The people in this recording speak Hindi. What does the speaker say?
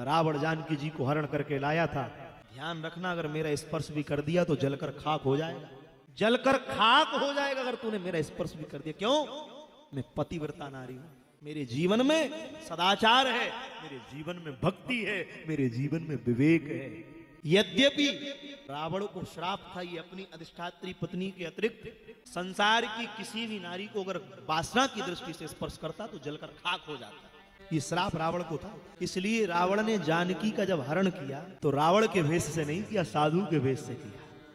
रावण जानकी जी को हरण करके लाया था। ध्यान रखना, अगर मेरा स्पर्श भी कर दिया तो जलकर खाक हो जाएगा, जलकर खाक हो जाएगा अगर तूने मेरा स्पर्श भी कर दिया। क्यों? मैं पतिव्रता नारी हूं, मेरे जीवन में सदाचार है, मेरे जीवन में भक्ति है, मेरे जीवन में विवेक है। यद्यपि रावण को श्राप था, ये अपनी अधिष्ठात्री पत्नी के अतिरिक्त संसार की किसी भी नारी को अगर वासना की दृष्टि से स्पर्श करता तो जलकर खाक हो जाता। ये श्राप रावण को था। इसलिए रावण ने जानकी का जब हरण किया तो रावण के वेश से नहीं किया, साधु के वेश से किया।